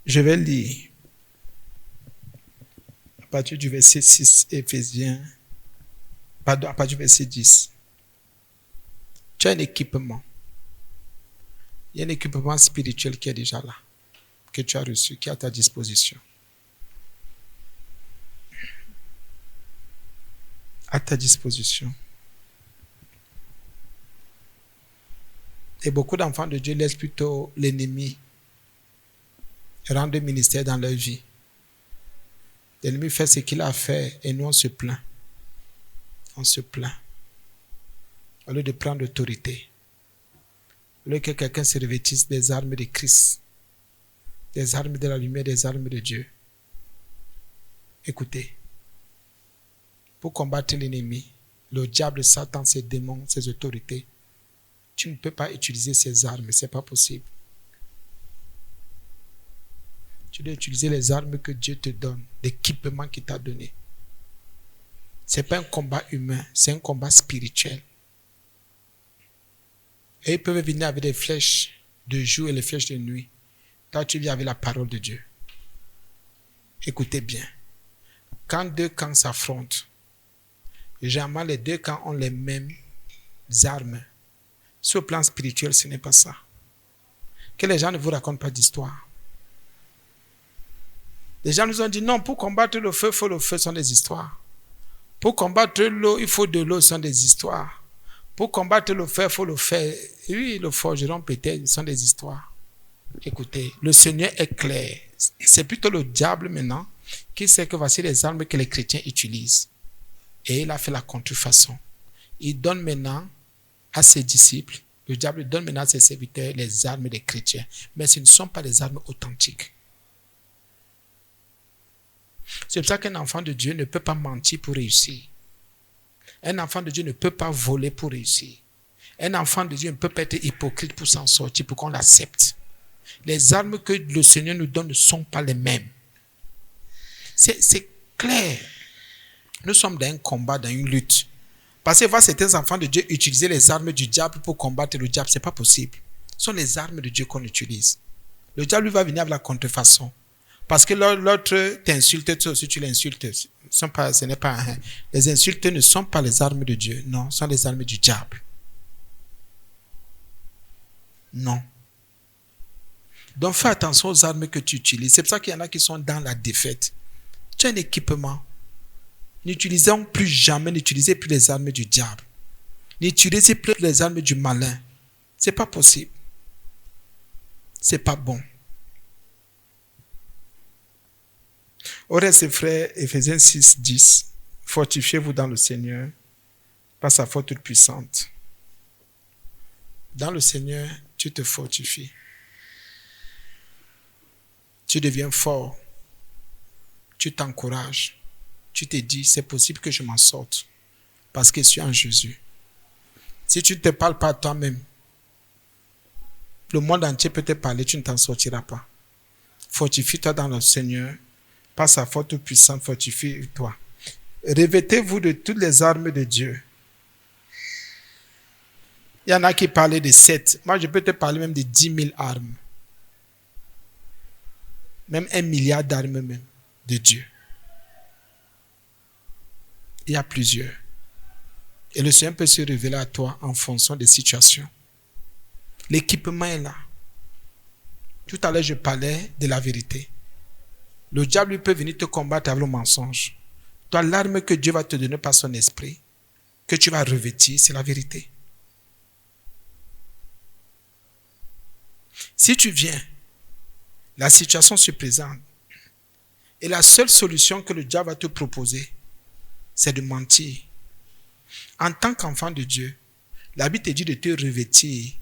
Je vais lire à partir du verset 6, à partir du verset 10. Tu as un équipement. Il y a un équipement spirituel qui est déjà là, que tu as reçu, qui est à ta disposition. À ta disposition. Et beaucoup d'enfants de Dieu laissent plutôt l'ennemi rendre ministère dans leur vie. L'ennemi fait ce qu'il a fait et nous on se plaint. On se plaint. Au lieu de prendre l'autorité. Au lieu que quelqu'un se revêtisse des armes de Christ. Des armes de la lumière, des armes de Dieu. Écoutez. Pour combattre l'ennemi, le diable, Satan, ses démons, ses autorités, tu ne peux pas utiliser ces armes, ce n'est pas possible. Tu dois utiliser les armes que Dieu te donne, l'équipement qu'il t'a donné. Ce n'est pas un combat humain, c'est un combat spirituel. Et ils peuvent venir avec des flèches de jour et les flèches de nuit. Toi, tu viens avec la parole de Dieu. Écoutez bien. Quand deux camps s'affrontent, généralement les deux camps ont les mêmes armes. Sur le plan spirituel, ce n'est pas ça. Que les gens ne vous racontent pas d'histoire. Les gens nous ont dit non, pour combattre le feu, il faut le feu, ce sont des histoires. Pour combattre l'eau, il faut de l'eau, ce sont des histoires. Pour combattre le fer, il faut le fer. Oui, le forgeron peut-être, ce sont des histoires. Écoutez, le Seigneur est clair. C'est plutôt le diable maintenant qui sait que voici les armes que les chrétiens utilisent. Et il a fait la contrefaçon. Il donne maintenant à ses disciples, le diable donne maintenant à ses serviteurs les armes des chrétiens. Mais ce ne sont pas les armes authentiques. C'est pour ça qu'un enfant de Dieu ne peut pas mentir pour réussir. Un enfant de Dieu ne peut pas voler pour réussir. Un enfant de Dieu ne peut pas être hypocrite pour s'en sortir, pour qu'on l'accepte. Les armes que le Seigneur nous donne ne sont pas les mêmes. C'est clair. Nous sommes dans un combat, dans une lutte. Parce que voir certains enfants de Dieu utiliser les armes du diable pour combattre le diable, ce n'est pas possible. Ce sont les armes de Dieu qu'on utilise. Le diable lui va venir avec la contrefaçon. Parce que l'autre t'insulte, toi aussi tu l'insultes. Ce n'est pas un. Les insultes ne sont pas les armes de Dieu. Non, ce sont les armes du diable. Non. Donc fais attention aux armes que tu utilises. C'est pour ça qu'il y en a qui sont dans la défaite. Tu as un équipement. N'utilisez plus jamais, n'utilisez plus les armes du diable. N'utilisez plus les armes du malin. Ce n'est pas possible. Ce n'est pas bon. Au reste, frères, Éphésiens 6, 10, fortifiez-vous dans le Seigneur par sa force toute puissante. Dans le Seigneur, tu te fortifies. Tu deviens fort. Tu t'encourages. Tu te dis, c'est possible que je m'en sorte parce que je suis en Jésus. Si tu ne te parles pas toi-même, le monde entier peut te parler, tu ne t'en sortiras pas. Fortifie-toi dans le Seigneur, par sa force toute puissante, fortifie-toi. Revêtez-vous de toutes les armes de Dieu. Il y en a qui parlaient de 7. Moi, je peux te parler même de 10 000 armes. Même 1 milliard d'armes même de Dieu. Il y a plusieurs. Et le Seigneur peut se révéler à toi en fonction des situations. L'équipement est là. Tout à l'heure, je parlais de la vérité. Le diable lui peut venir te combattre avec le mensonge. Toi, l'arme que Dieu va te donner par son esprit, que tu vas revêtir, c'est la vérité. Si tu viens, la situation se présente. Et la seule solution que le diable va te proposer, c'est de mentir. En tant qu'enfant de Dieu, la Bible te dit de te revêtir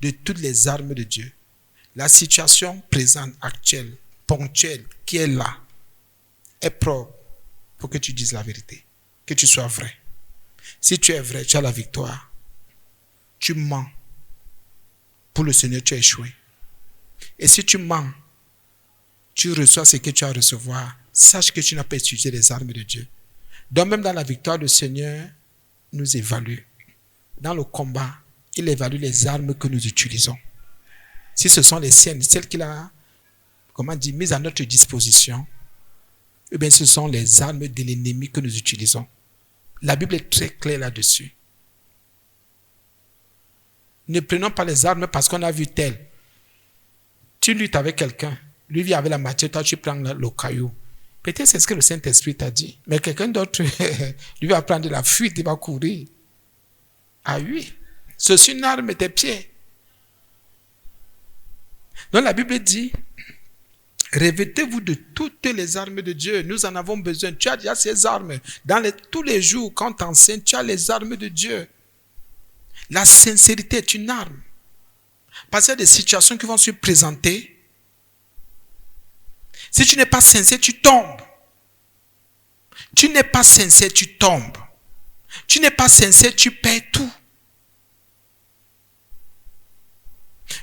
de toutes les armes de Dieu. La situation présente, actuelle, ponctuelle, qui est là, est propre pour que tu dises la vérité, que tu sois vrai. Si tu es vrai, tu as la victoire. Tu mens. Pour le Seigneur, tu as échoué. Et si tu mens, tu reçois ce que tu as à recevoir. Sache que tu n'as pas utilisé les armes de Dieu. Donc même dans la victoire, le Seigneur nous évalue. Dans le combat, il évalue les armes que nous utilisons. Si ce sont les siennes, celles qu'il a mises à notre disposition, eh bien, ce sont les armes de l'ennemi que nous utilisons. La Bible est très claire là-dessus. Ne prenons pas les armes parce qu'on a vu tel. Tu luttes avec quelqu'un, lui vient avec la machette, toi tu prends le caillou. Peut-être c'est ce que le Saint-Esprit t'a dit. Mais quelqu'un d'autre, lui va prendre la fuite, il va courir. Ah oui, c'est une arme tes pieds. Donc la Bible dit, revêtez-vous de toutes les armes de Dieu. Nous en avons besoin. Tu as déjà ces armes. Tous les jours, quand tu enseignes, tu as les armes de Dieu. La sincérité est une arme. Parce qu'il y a des situations qui vont se présenter. Si tu n'es pas sincère, tu tombes. Tu n'es pas sincère, tu tombes. Tu n'es pas sincère, tu perds tout.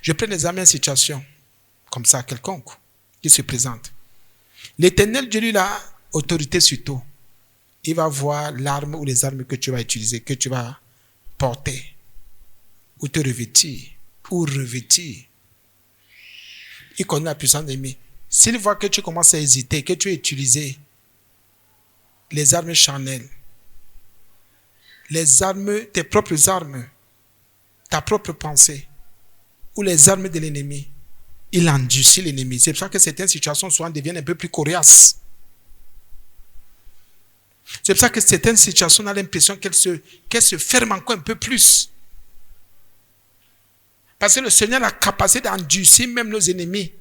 Je prends des amis en situation comme ça, quelconque, qui se présente. L'Éternel, Dieu, lui, a autorité sur tout. Il va voir l'arme ou les armes que tu vas utiliser, que tu vas porter, ou te revêtir, ou revêtir. Il connaît la puissance de l'ennemi. S'il voit que tu commences à hésiter, que tu as utilisé les armes charnelles, les armes, tes propres armes, ta propre pensée, ou les armes de l'ennemi, il endurcit l'ennemi. C'est pour ça que certaines situations souvent deviennent un peu plus coriaces. C'est pour ça que certaines situations, on a l'impression qu'elles se ferment encore un peu plus. Parce que le Seigneur a la capacité d'endurcir même nos ennemis.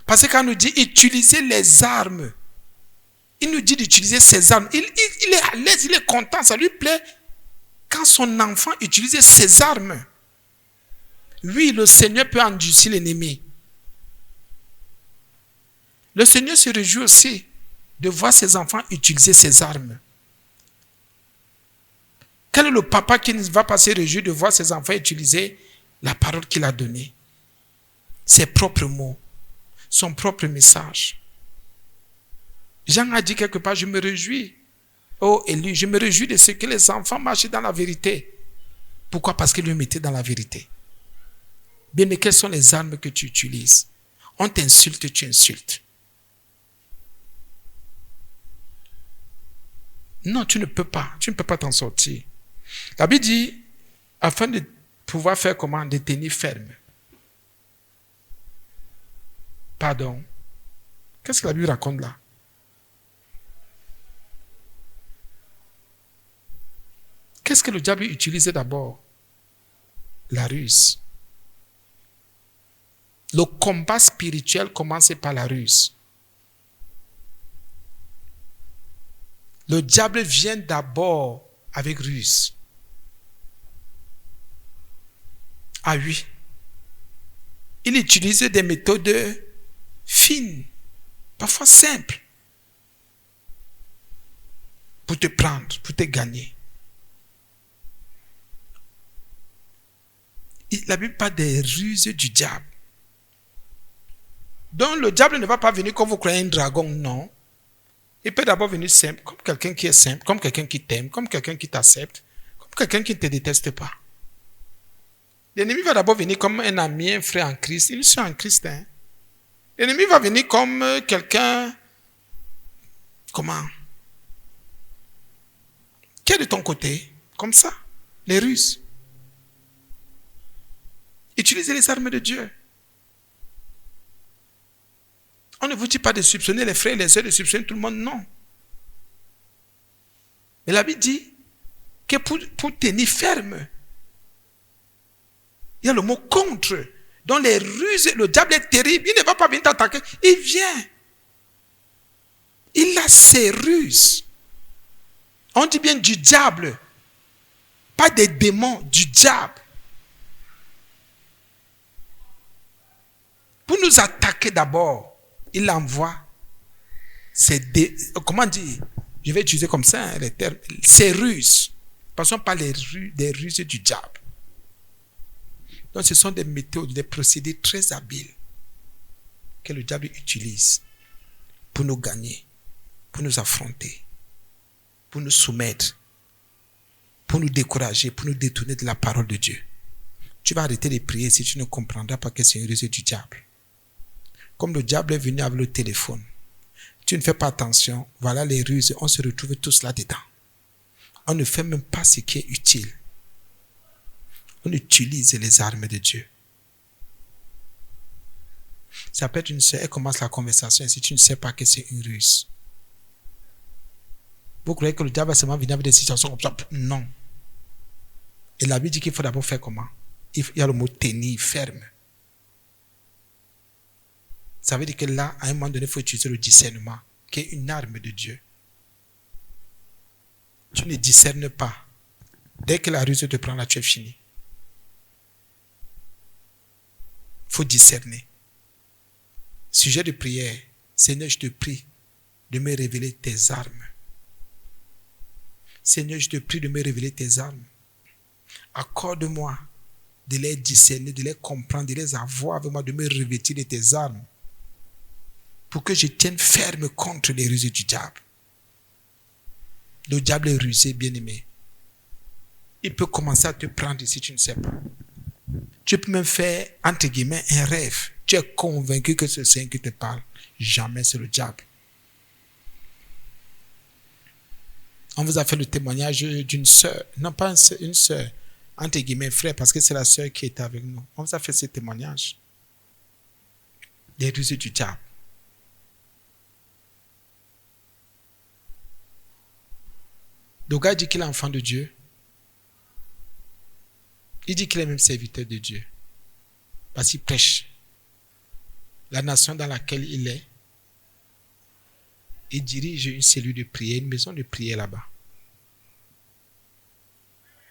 Parce que quand il nous dit utiliser les armes, il nous dit d'utiliser ses armes. Il est à l'aise, il est content, ça lui plaît. Quand son enfant utilise ses armes, oui, le Seigneur peut endurcir l'ennemi. Le Seigneur se réjouit aussi de voir ses enfants utiliser ses armes. Quel est le papa qui ne va pas se réjouir de voir ses enfants utiliser la parole qu'il a donnée, ses propres mots, son propre message? Jean a dit quelque part, je me réjouis. Oh Élie, je me réjouis de ce que les enfants marchent dans la vérité. Pourquoi? Parce qu'ils le mettaient dans la vérité. Bien, mais quelles sont les armes que tu utilises? On t'insulte, tu insultes. Non, tu ne peux pas. Tu ne peux pas t'en sortir. La Bible dit, afin de pouvoir faire comment? De tenir ferme. Pardon. Qu'est-ce que la Bible raconte là? Qu'est-ce que le diable utilisait d'abord? La ruse. Le combat spirituel commence par la ruse. Le diable vient d'abord avec ruse. Ah oui. Il utilise des méthodes fines, parfois simples, pour te prendre, pour te gagner. La Bible parle des ruses du diable. Donc le diable ne va pas venir comme vous croyez un dragon, non. Il peut d'abord venir simple, comme quelqu'un qui est simple, comme quelqu'un qui t'aime, comme quelqu'un qui t'accepte, comme quelqu'un qui ne te déteste pas. L'ennemi va d'abord venir comme un ami, un frère en Christ. Ils sont en Christ. Hein? L'ennemi va venir comme quelqu'un, comment? Qui est de ton côté, comme ça, les ruses. Utilisez les armes de Dieu. On ne vous dit pas de soupçonner les frères et les sœurs, de soupçonner tout le monde, non. Mais la Bible dit que pour tenir ferme, il y a le mot contre. Dans les ruses, le diable est terrible. Il ne va pas venir t'attaquer. Il vient. Il a ses ruses. On dit bien du diable. Pas des démons, du diable. Pour nous attaquer d'abord, il envoie comment dire, je vais utiliser comme ça les termes, ces ruses. Passons par des ruses du diable. Donc ce sont des méthodes, des procédés très habiles que le diable utilise pour nous gagner, pour nous affronter, pour nous soumettre, pour nous décourager, pour nous détourner de la parole de Dieu. Tu vas arrêter de prier si tu ne comprendras pas que c'est une ruse du diable. Comme le diable est venu avec le téléphone. Tu ne fais pas attention, voilà les ruses, on se retrouve tous là-dedans. On ne fait même pas ce qui est utile. On utilise les armes de Dieu. Ça peut être une sœur, elle commence la conversation et si tu ne sais pas que c'est une ruse. Vous croyez que le diable va seulement venir avec des situations comme ça? Non. Et la Bible dit qu'il faut d'abord faire comment? Il y a le mot tenir ferme. Ça veut dire que là, à un moment donné, il faut utiliser le discernement, qui est une arme de Dieu. Tu ne discernes pas. Dès que la ruse te prend là, tu es fini. Il faut discerner. Sujet de prière. Seigneur, je te prie de me révéler tes armes. Seigneur, je te prie de me révéler tes armes. Accorde-moi de les discerner, de les comprendre, de les avoir avec moi, de me revêtir de tes armes. Pour que je tienne ferme contre les ruses du diable. Le diable est rusé, bien-aimé. Il peut commencer à te prendre si tu ne sais pas. Tu peux même faire, entre guillemets, un rêve. Tu es convaincu que c'est le Seigneur qui te parle. Jamais c'est le diable. On vous a fait le témoignage d'une sœur. Non, pas une sœur. Entre guillemets, frère, parce que c'est la sœur qui est avec nous. On vous a fait ce témoignage. Les ruses du diable. Le gars dit qu'il est enfant de Dieu. Il dit qu'il est même serviteur de Dieu. Parce qu'il prêche. La nation dans laquelle il est, il dirige une cellule de prière, une maison de prière là-bas.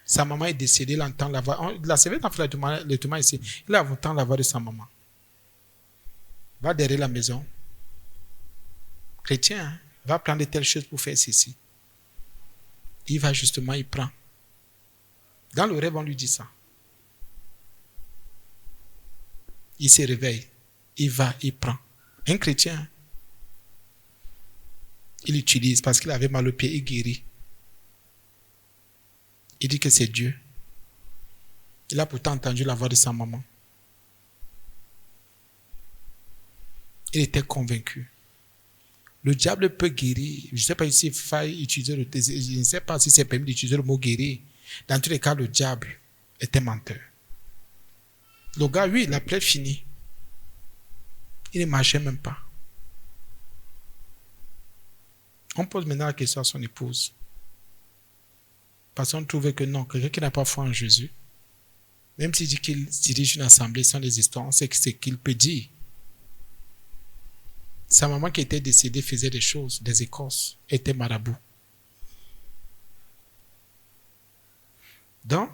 Sa maman est décédée, il entend la voix. Il a servi d'enfant le témoin ici. Il entend la voix de sa maman. Va derrière la maison. Chrétien, hein, va prendre telle chose pour faire ceci. Il va justement, il prend. Dans le rêve, on lui dit ça. Il se réveille. Il va, il prend. Un chrétien, il utilise parce qu'il avait mal au pied, il guérit. Il dit que c'est Dieu. Il a pourtant entendu la voix de sa maman. Il était convaincu. Le diable peut guérir. Je ne sais pas s'il faille utiliser je ne sais pas si c'est permis d'utiliser le mot guérir. Dans tous les cas, le diable était menteur. Le gars, oui, la plaie finie. Il ne marchait même pas. On pose maintenant la question à son épouse. Parce qu'on trouvait que non, quelqu'un qui n'a pas foi en Jésus, même s'il dit qu'il dirige une assemblée sans des histoires, on sait ce qu'il peut dire. Sa maman qui était décédée faisait des choses, des écorces, était marabout. Donc,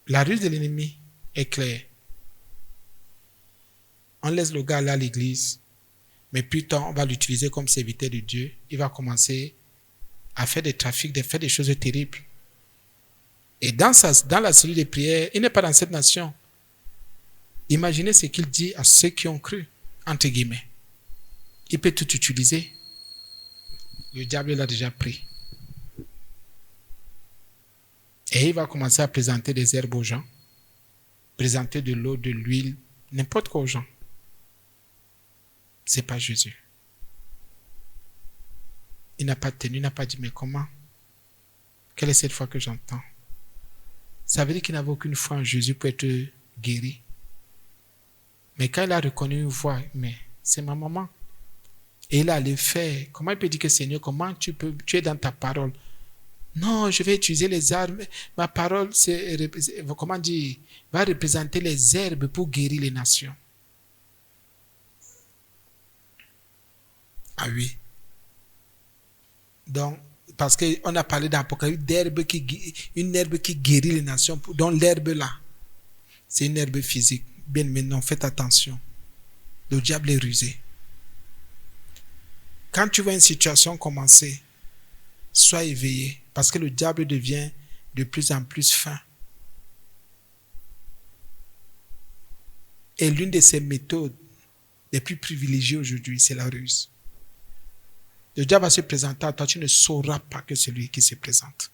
la ruse de l'ennemi est claire. On laisse le gars là à l'église, mais plus tard, on va l'utiliser comme serviteur de Dieu. Il va commencer à faire des trafics, à faire des choses terribles. Et dans la cellule de prière, il n'est pas dans cette nation. Imaginez ce qu'il dit à ceux qui ont cru, entre guillemets. Il peut tout utiliser. Le diable l'a déjà pris. Et il va commencer à présenter des herbes aux gens, présenter de l'eau, de l'huile, n'importe quoi aux gens. Ce n'est pas Jésus. Il n'a pas tenu, il n'a pas dit, mais comment? Quelle est cette foi que j'entends? Ça veut dire qu'il n'avait aucune foi en Jésus pour être guéri. Mais quand il a reconnu une voix, mais c'est ma maman. Et il a le faire. Comment il peut dire que Seigneur, comment tu es dans ta parole? Non, je vais utiliser les armes. Ma parole, comment dire, va représenter les herbes pour guérir les nations. Ah oui. Donc, parce qu'on a parlé d'Apocalypse, une herbe qui guérit les nations. Donc l'herbe là, c'est une herbe physique. Bien maintenant, faites attention. Le diable est rusé. Quand tu vois une situation commencer, sois éveillé, parce que le diable devient de plus en plus fin. Et l'une de ses méthodes les plus privilégiées aujourd'hui, c'est la ruse. Le diable va se présenter à toi, tu ne sauras pas que c'est lui qui se présente.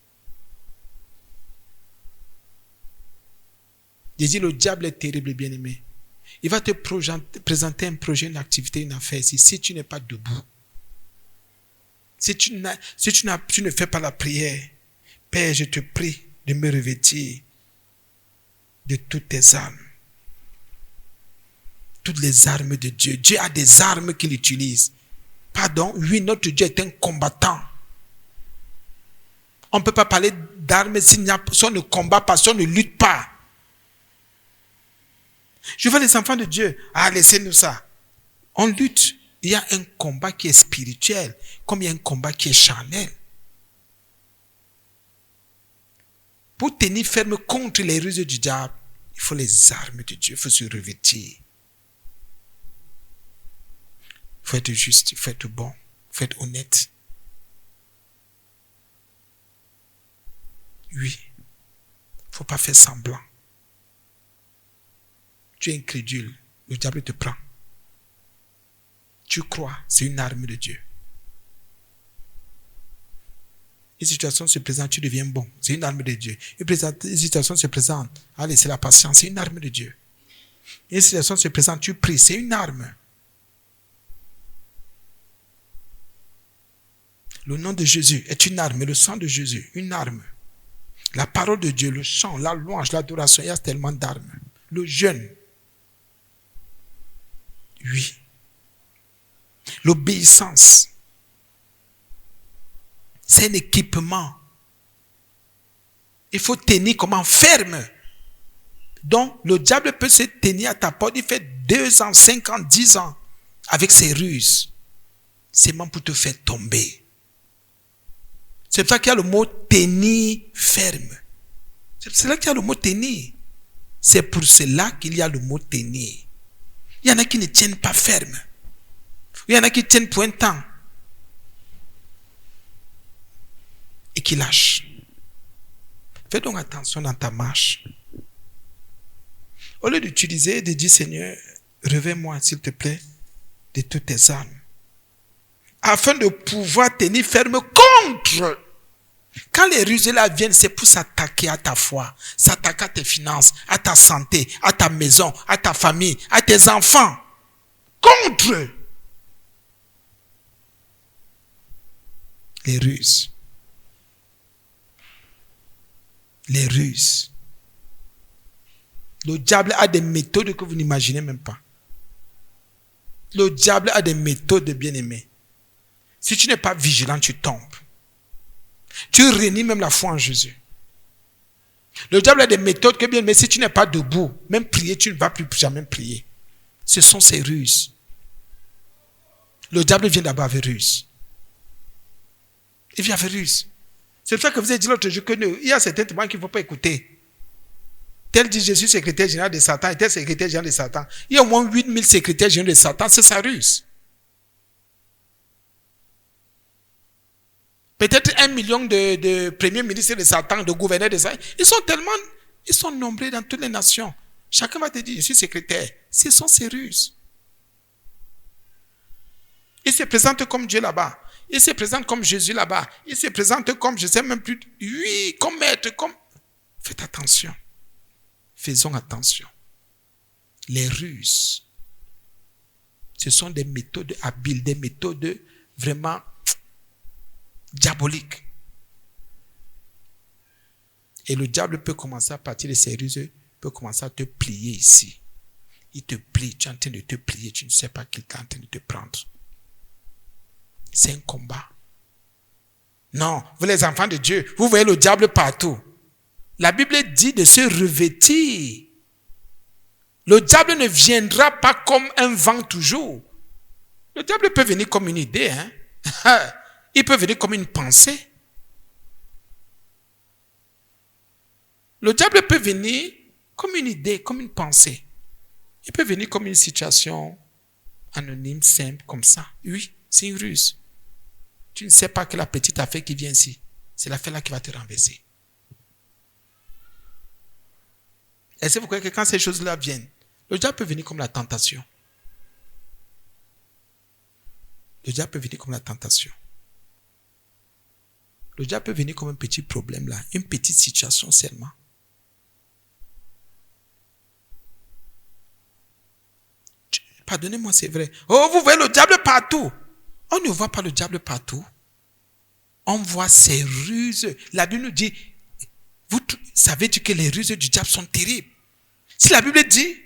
Je dis, le diable est terrible, bien-aimé. Il va te présenter un projet, une activité, une affaire ici. Si tu n'es pas debout, si tu ne fais pas la prière, Père, je te prie de me revêtir de toutes tes armes. Toutes les armes de Dieu. Dieu a des armes qu'il utilise. Pardon, oui, notre Dieu est un combattant. On ne peut pas parler d'armes si on ne combat pas, si on ne lutte pas. Je vois les enfants de Dieu. Ah, laissez-nous ça. On lutte. Il y a un combat qui est spirituel, comme il y a un combat qui est charnel. Pour tenir ferme contre les ruses du diable, il faut les armes de Dieu, il faut se revêtir. Il faut être juste, il faut être bon, il faut être honnête. Oui, il ne faut pas faire semblant. Tu es incrédule, le diable te prend. Tu crois, c'est une arme de Dieu. Une situation se présente, tu deviens bon, c'est une arme de Dieu. Une situation se présente, allez, c'est la patience, c'est une arme de Dieu. Une situation se présente, tu pries, c'est une arme. Le nom de Jésus est une arme, le sang de Jésus, une arme. La parole de Dieu, le chant, la louange, l'adoration, il y a tellement d'armes. Le jeûne, oui. L'obéissance, c'est un équipement. Il faut tenir comment ferme. Donc, le diable peut se tenir à ta porte. Il fait 2 ans, 5 ans, 10 ans avec ses ruses. C'est même pour te faire tomber. C'est pour ça qu'il y a le mot tenir ferme. C'est là qu'il y a le mot tenir. C'est pour cela qu'il y a le mot tenir. Il y en a qui ne tiennent pas ferme. Il y en a qui tiennent pour un temps. Et qui lâchent. Fais donc attention dans ta marche. Au lieu d'utiliser, de dire Seigneur, revêt-moi s'il te plaît de toutes tes armes. Afin de pouvoir tenir ferme contre. Quand les ruses là viennent, c'est pour s'attaquer à ta foi, s'attaquer à tes finances, à ta santé, à ta maison, à ta famille, à tes enfants. Contre les ruses. Les ruses. Le diable a des méthodes que vous n'imaginez même pas. Le diable a des méthodes, bien-aimés. Si tu n'es pas vigilant, tu tombes. Tu renies même la foi en Jésus. Le diable a des méthodes que, bien-aimé, si tu n'es pas debout, même prier, tu ne vas plus jamais prier. Ce sont ces ruses. Le diable vient d'abord avec ruse. Il vient avec ruse. C'est pour ça que vous avez dit l'autre jour qu'il y a certains témoins qu'il ne faut pas écouter. Tel dit Jésus, secrétaire général de Satan, et tel secrétaire général de Satan. Il y a au moins 8000 secrétaires généraux de Satan, c'est sa ruse. Peut-être 1 million de premiers ministres de Satan, de gouverneurs de Satan. Ils sont nombreux dans toutes les nations. Chacun va te dire, je suis secrétaire. Ce sont ces ruses. Ils se présentent comme Dieu là-bas. Ils se présentent comme Jésus là-bas. Ils se présentent comme, je ne sais même plus, oui, comme maître, comme... Faites attention. Faisons attention. Les ruses, ce sont des méthodes habiles, des méthodes vraiment diaboliques. Et le diable peut commencer à partir de ces ruses, peut commencer à te plier ici. Il te plie, tu es en train de te plier, tu ne sais pas qu'il est en train de te prendre. C'est un combat. Non, vous les enfants de Dieu, vous voyez le diable partout. La Bible dit de se revêtir. Le diable ne viendra pas comme un vent toujours. Le diable peut venir comme une idée. Il peut venir comme une pensée. Le diable peut venir comme une idée, comme une pensée. Il peut venir comme une situation anonyme, simple, comme ça. Oui, c'est une ruse. Tu ne sais pas que la petite affaire qui vient ici, c'est l'affaire là qui va te renverser. Est-ce que vous croyez que quand ces choses-là viennent, le diable peut venir comme la tentation? Le diable peut venir comme la tentation. Le diable peut venir comme un petit problème là, une petite situation seulement. pardonnez-moi, c'est vrai. Oh, vous voyez le diable partout. On ne voit pas le diable partout. On voit ses ruses. La Bible nous dit, vous savez que les ruses du diable sont terribles. Si la Bible dit,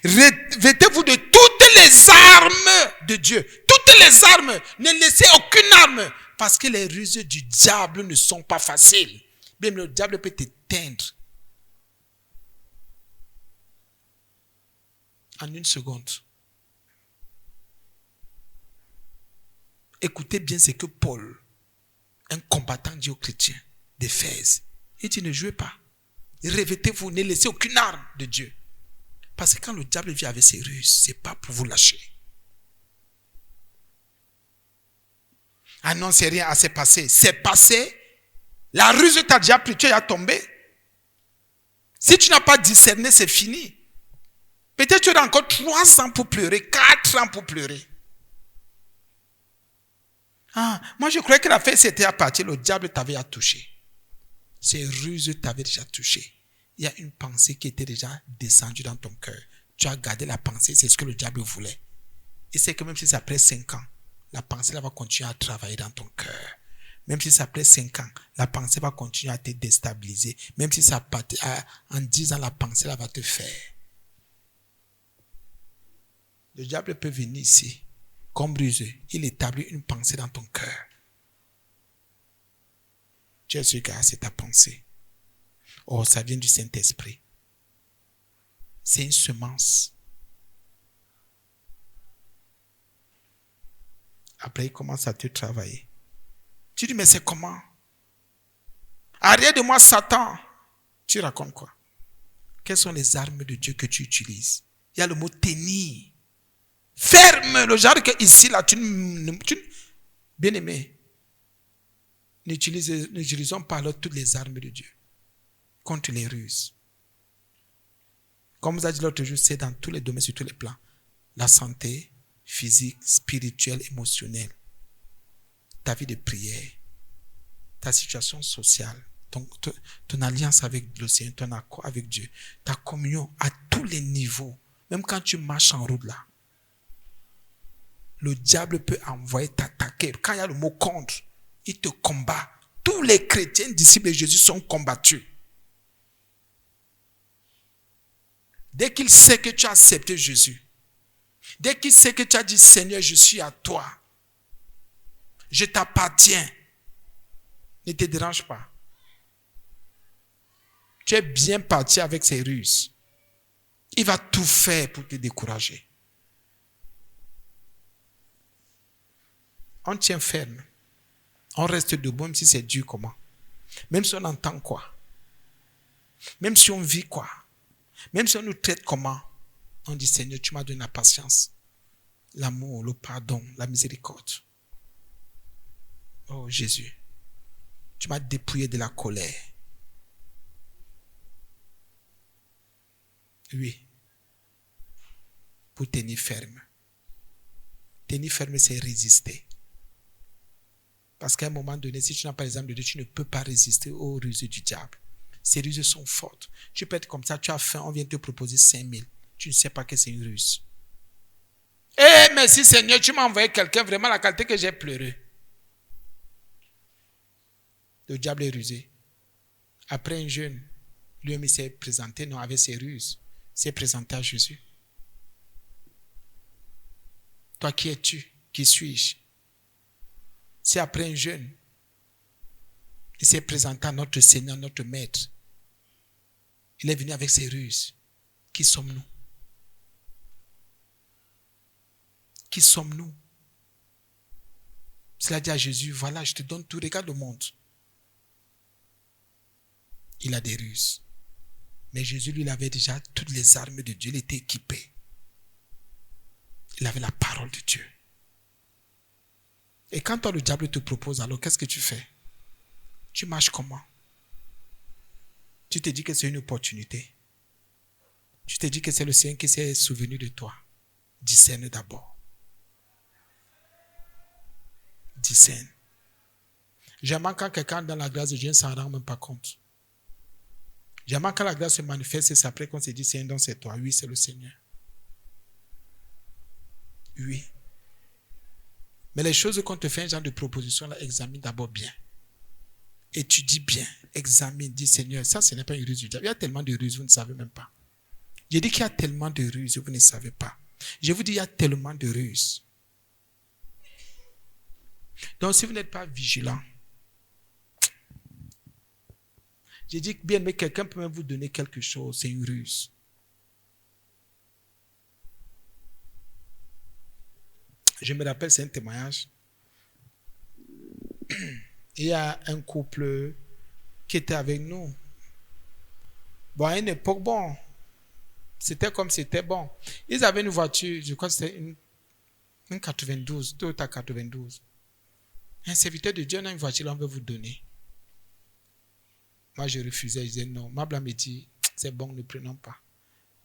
revêtez-vous de toutes les armes de Dieu. Toutes les armes. Ne laissez aucune arme. Parce que les ruses du diable ne sont pas faciles. Même le diable peut t'éteindre en une seconde. Écoutez bien ce que Paul, un combattant, dit aux chrétiens d'Éphèse. Il dit, ne jouez pas. Revêtez-vous, ne laissez aucune arme de Dieu. Parce que quand le diable vient avec ses ruses, ce n'est pas pour vous lâcher. Ah non, c'est rien, c'est passé. C'est passé. La ruse t'a déjà pris, tu es tombé. Si tu n'as pas discerné, c'est fini. Peut-être tu auras encore 3 ans pour pleurer, 4 ans pour pleurer. Ah, moi je croyais que la fête c'était à partir, le diable t'avait à toucher. Ces ruses t'avaient déjà touché. Il y a une pensée qui était déjà descendue dans ton cœur. Tu as gardé la pensée, c'est ce que le diable voulait. Et c'est que même si c'est après 5 ans, la pensée là va continuer à travailler dans ton cœur. Même si c'est après 5 ans, la pensée va continuer à te déstabiliser. Même si ça en 10 ans, la pensée là va te faire. Le diable peut venir ici, comme ruseux. Il établit une pensée dans ton cœur. Tu es sûr que c'est ta pensée. Oh, ça vient du Saint-Esprit. C'est une semence. Après, il commence à te travailler. Tu dis, mais c'est comment? Arrière de moi, Satan. Tu racontes quoi? Quelles sont les armes de Dieu que tu utilises? Il y a le mot tenir. Ferme, le genre que ici, là, bien aimé, n'utilisons pas alors toutes les armes de Dieu contre les ruses. Comme vous avez dit l'autre jour, c'est dans tous les domaines, sur tous les plans. La santé, physique, spirituelle, émotionnelle. Ta vie de prière, ta situation sociale, ton alliance avec le Seigneur, ton accord avec Dieu, ta communion à tous les niveaux. Même quand tu marches en route là, le diable peut envoyer t'attaquer. Quand il y a le mot contre, il te combat. Tous les chrétiens disciples de Jésus sont combattus. Dès qu'il sait que tu as accepté Jésus, dès qu'il sait que tu as dit, Seigneur, je suis à toi, je t'appartiens, ne te dérange pas. Tu es bien parti avec ses ruses. Il va tout faire pour te décourager. On tient ferme. On reste debout, même si c'est dur comment. Même si on entend quoi. Même si on vit quoi. Même si on nous traite comment. On dit, Seigneur, tu m'as donné la patience, l'amour, le pardon, la miséricorde. Oh Jésus, tu m'as dépouillé de la colère. Oui. Pour tenir ferme. Tenir ferme, c'est résister. Parce qu'à un moment donné, si tu n'as pas l'exemple de Dieu, tu ne peux pas résister aux ruses du diable. Ces ruses sont fortes. Tu peux être comme ça, tu as faim, on vient te proposer 5 000. Tu ne sais pas que c'est une ruse. Eh, merci Seigneur, tu m'as envoyé quelqu'un, vraiment la qualité que j'ai pleuré. Le diable est rusé. Après un jeûne, lui-même il s'est présenté, non, avec ses ruses. Il s'est présenté à Jésus. Toi, qui es-tu? Qui suis-je? C'est après un jeûne, il s'est présenté à notre Seigneur, notre Maître. Il est venu avec ses ruses. Qui sommes-nous? Qui sommes-nous? Il a dit à Jésus, voilà, je te donne tout, regarde le monde. Il a des ruses. Mais Jésus, lui, il avait déjà toutes les armes de Dieu, il était équipé. Il avait la parole de Dieu. Et quand toi, le diable te propose, alors qu'est-ce que tu fais? Tu marches comment? Tu te dis que c'est une opportunité. Tu te dis que c'est le Seigneur qui s'est souvenu de toi. Discerne d'abord. Discerne. J'aime quand quelqu'un dans la grâce de Dieu ne s'en rend même pas compte. J'aime quand la grâce se manifeste et c'est après qu'on se dit, Seigneur, c'est toi. Oui, c'est le Seigneur. Oui. Mais les choses qu'on te fait un genre de proposition, là, examine d'abord bien. Étudie bien, examine, dis Seigneur, ça ce n'est pas une ruse du diable. Il y a tellement de ruses, vous ne savez même pas. Je dis qu'il y a tellement de ruses, vous ne savez pas. Je vous dis, il y a tellement de ruses. Donc si vous n'êtes pas vigilant, j'ai dit que bien, mais quelqu'un peut même vous donner quelque chose, c'est une ruse. Je me rappelle, c'est un témoignage. Il y a un couple qui était avec nous. Bon, à une époque, bon, c'était comme c'était bon. Ils avaient une voiture, je crois que c'était une 92, Toyota 92. Un serviteur de Dieu, on a une voiture, on veut vous donner. Moi, je refusais, je disais non. Ma blâme me dit, c'est bon, ne prenons pas.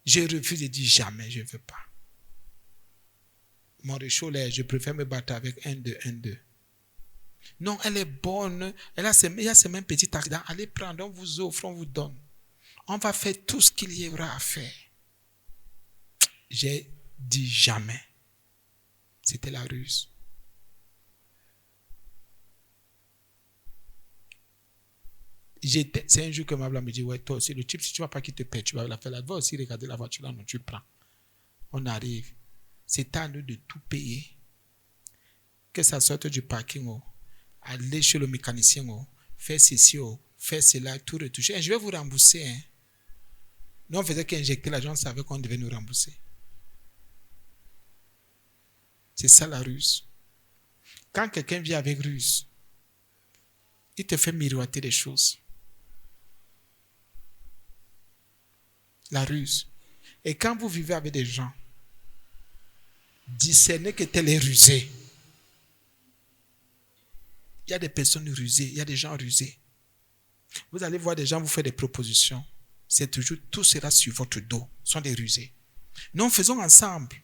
Je refuse, je dis jamais, je ne veux pas. Mon réchaud, je préfère me battre avec 1-2. Non, elle est bonne. Il y a ces mêmes petits accidents. Allez prendre, on vous offre, on vous donne. On va faire tout ce qu'il y aura à faire. J'ai dit jamais. C'était la ruse. C'est un jour que ma blâme me dit, ouais, toi aussi, le type, si tu ne vas pas qu'il te paie, tu vas la faire là. Va aussi regarder la voiture là, non, tu prends. On arrive. C'est à nous de tout payer. Que ça sorte du parking, aller chez le mécanicien, faire ceci, faire cela, tout retoucher. Je vais vous rembourser. Hein. Nous, on faisait qu'injecter l'argent, on savait qu'on devait nous rembourser. C'est ça la ruse. Quand quelqu'un vit avec ruse, il te fait miroiter des choses. La ruse. Et quand vous vivez avec des gens, discernez que tel est rusé. Il y a des personnes rusées, il y a des gens rusés. Vous allez voir des gens vous faire des propositions. C'est toujours, tout sera sur votre dos. Ce sont des rusés. Nous, faisons ensemble.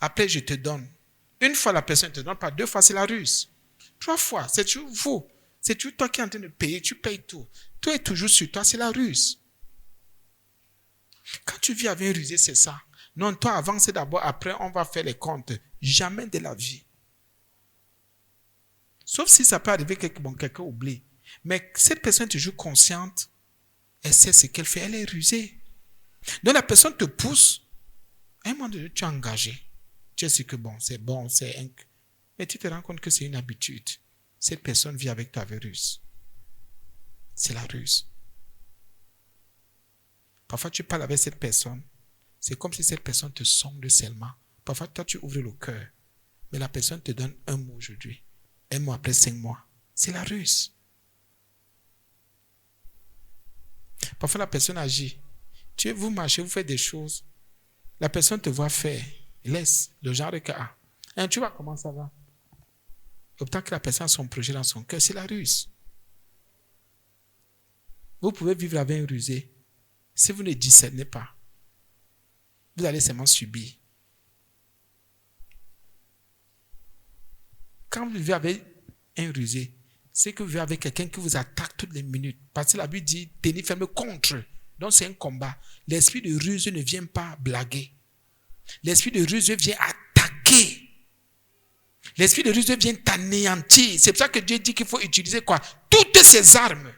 Après, je te donne. Une fois, la personne ne te donne pas. 2 fois, c'est la ruse. 3 fois, c'est toujours vous. C'est toujours toi qui es en train de payer. Tu payes tout. Tout est toujours sur toi, c'est la ruse. Quand tu vis avec un rusé, c'est ça. Non, toi, avance d'abord. Après, on va faire les comptes. Jamais de la vie. Sauf si ça peut arriver que quelqu'un oublie. Mais cette personne est toujours consciente. Elle sait ce qu'elle fait. Elle est rusée. Donc la personne te pousse. À un moment donné, tu es engagé. Tu sais que bon, c'est un... Mais tu te rends compte que c'est une habitude. Cette personne vit avec toi avec ruse. C'est la ruse. Parfois, tu parles avec cette personne. C'est comme si cette personne te sonde seulement. Parfois, toi, tu ouvres le cœur. Mais la personne te donne un mot aujourd'hui. Un mois après 5 mois. C'est la ruse. Parfois, la personne agit. Vous marchez, vous faites des choses. La personne te voit faire. Laisse le genre que tu vois comment ça va. Autant que la personne a son projet dans son cœur, c'est la ruse. Vous pouvez vivre avec un rusé. Si vous ne discernez pas, vous allez seulement subir. Quand vous vivez avec un rusé, c'est que vous vivez avec quelqu'un qui vous attaque toutes les minutes. Parce que la Bible dit, tenez ferme contre. Donc c'est un combat. L'esprit de ruse ne vient pas blaguer. L'esprit de ruse vient attaquer. L'esprit de ruse vient t'anéantir. C'est pour ça que Dieu dit qu'il faut utiliser quoi? Toutes ces armes.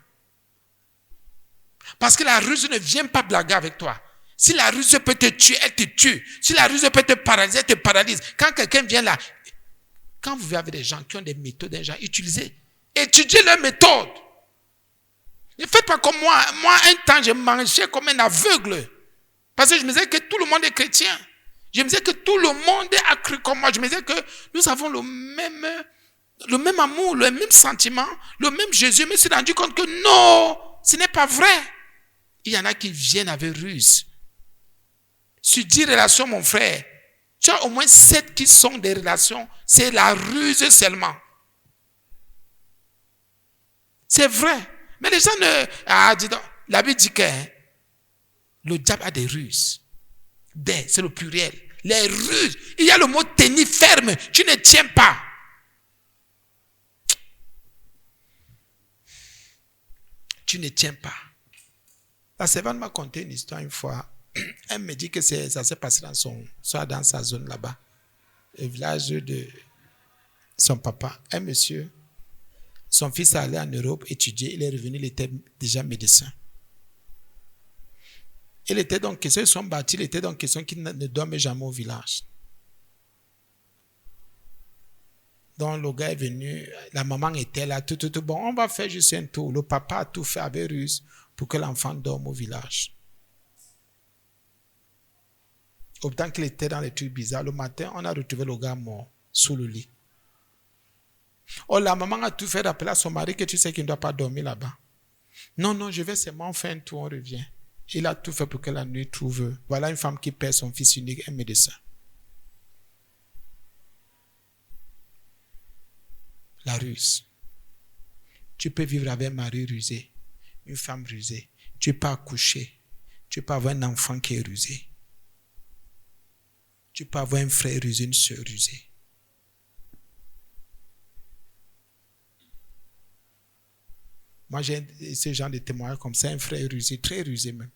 Parce que la ruse ne vient pas blaguer avec toi. Si la ruse peut te tuer, elle te tue. Si la ruse peut te paralyser, elle te paralyse. Quand quelqu'un vient là, quand vous vivez avec des gens qui ont des méthodes, étudiez leurs méthodes. Ne faites pas comme moi. Moi, un temps, je mangeais comme un aveugle. Parce que je me disais que tout le monde est chrétien. Je me disais que tout le monde a cru comme moi. Je me disais que nous avons le même amour, le même sentiment, le même Jésus. Mais je me suis rendu compte que non, ce n'est pas vrai. Il y en a qui viennent avec ruse. Sur 10 relations, mon frère, tu as au moins 7 qui sont des relations. C'est la ruse seulement. C'est vrai. Mais les gens ne... dis donc, la Bible dit que le diable a des ruses. C'est le pluriel. Les ruses. Il y a le mot tenir ferme. Tu ne tiens pas. Tu ne tiens pas. La servante m'a conté une histoire une fois. Elle me dit que ça s'est passé dans sa zone là-bas. le village de son papa, un monsieur, son fils est allé en Europe étudier, il est revenu, il était déjà médecin. Il était donc question, ils sont bâtis, il était donc question qu'il ne dorme jamais au village. Donc le gars est venu, la maman était là, tout. Bon, on va faire juste un tour. Le papa a tout fait avec ruse pour que l'enfant dorme au village. Autant qu'il était dans les trucs bizarres, le matin, on a retrouvé le gars mort sous le lit. Oh, la maman a tout fait d'appeler à son mari que tu sais qu'il ne doit pas dormir là-bas. Non, je vais seulement faire un tour, on revient. Il a tout fait pour que la nuit trouve. Voilà une femme qui perd son fils unique, un médecin. La ruse. Tu peux vivre avec un mari rusé, une femme rusée. Tu peux accoucher. Tu peux avoir un enfant qui est rusé. Tu peux avoir un frère rusé, une soeur rusée. Moi, j'ai ce genre de témoignage comme ça, un frère rusé, très rusé même.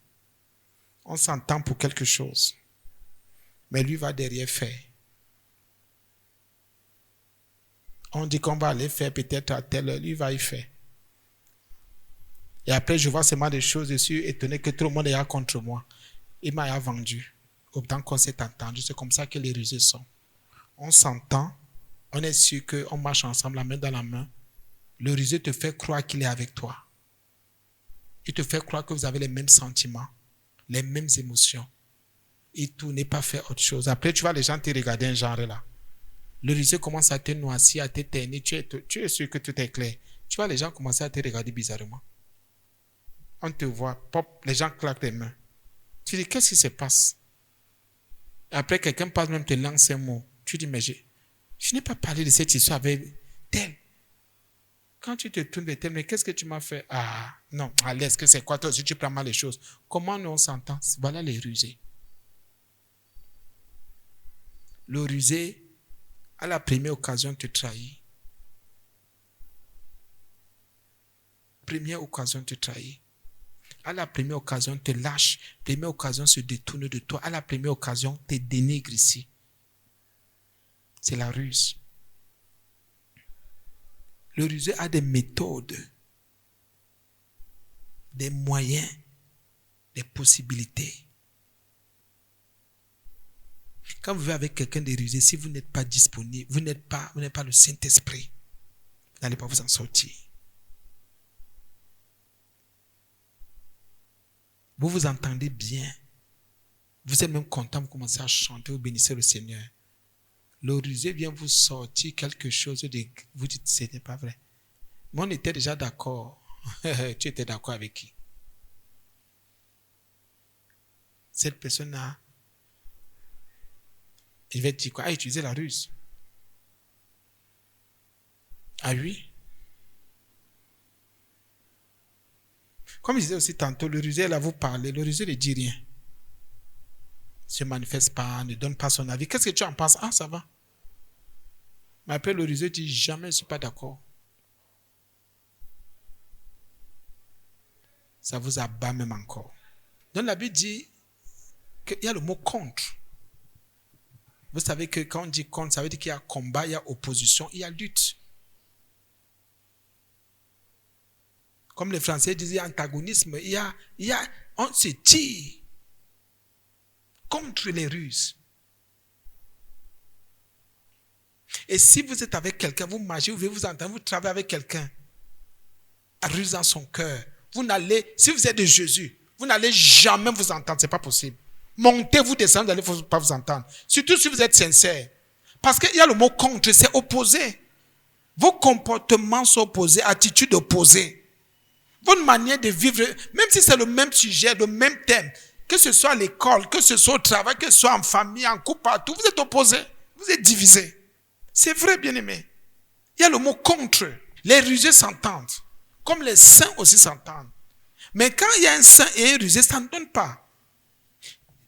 On s'entend pour quelque chose. Mais lui va derrière faire. On dit qu'on va aller faire peut-être à telle heure, lui va y faire. Et après, je vois seulement des choses, je suis étonné que tout le monde est contre moi. Il m'a vendu. Autant qu'on s'est entendu, c'est comme ça que les rusés sont. On s'entend, on est sûr qu'on marche ensemble, la main dans la main. Le rusé te fait croire qu'il est avec toi. Il te fait croire que vous avez les mêmes sentiments, les mêmes émotions. Et tout n'est pas fait autre chose. Après, tu vois les gens te regarder un genre là. Le rusé commence à te noircir, à te ternir. Tu es sûr que tout est clair. Tu vois les gens commencer à te regarder bizarrement. On te voit, pop, les gens claquent les mains. Tu dis, qu'est-ce qui se passe? Après, quelqu'un passe même te lance un mot. Tu dis, mais je n'ai pas parlé de cette histoire avec tel. Quand tu te tournes vers tel, mais qu'est-ce que tu m'as fait? Ah, non, allez, est-ce que c'est quoi toi aussi tu prends mal les choses? Comment nous on s'entend? Voilà les rusés. Le rusé, à la première occasion, te trahit. Première occasion, te trahit. À la première occasion, te lâche. Première occasion, se détourne de toi. À la première occasion, te dénigre ici. C'est la ruse. Le rusé a des méthodes, des moyens, des possibilités. Quand vous vivez avec quelqu'un de rusé, si vous n'êtes pas disponible, vous n'êtes pas le Saint-Esprit, vous n'allez pas vous en sortir. Vous vous entendez bien. Vous êtes même content, vous commencez à chanter, vous bénissez le Seigneur. Le rusé vient vous sortir quelque chose de... Vous dites, ce n'est pas vrai. Mais on était déjà d'accord. Tu étais d'accord avec qui? Cette personne-là, il va te dire quoi? Ah, utiliser la ruse. Ah oui? Comme je disais aussi tantôt, le rusé, là, vous parlez, le rusé ne dit rien. Ne se manifeste pas, ne donne pas son avis. Qu'est-ce que tu en penses? Ah, ça va. Mais après, le rusé dit jamais, je ne suis pas d'accord. Ça vous abat même encore. Donc la Bible dit qu'il y a le mot contre. Vous savez que quand on dit contre, ça veut dire qu'il y a combat, il y a opposition, il y a lutte. Comme les Français disent, il y a antagonisme, on se tire contre les ruses. Et si vous êtes avec quelqu'un, vous marchez, vous vous entendre, vous travaillez avec quelqu'un, rusant son cœur, si vous êtes de Jésus, vous n'allez jamais vous entendre, ce n'est pas possible. Montez, vous descendez, vous n'allez pas vous entendre. Surtout si vous êtes sincère. Parce qu'il y a le mot contre, c'est opposé. Vos comportements sont opposés, attitudes opposées. Votre manière de vivre, même si c'est le même sujet, le même thème, que ce soit à l'école, que ce soit au travail, que ce soit en famille, en couple, partout, vous êtes opposés, vous êtes divisés. C'est vrai, bien-aimé. Il y a le mot contre. Les rusés s'entendent, comme les saints aussi s'entendent. Mais quand il y a un saint et un rusé, ça ne donne pas.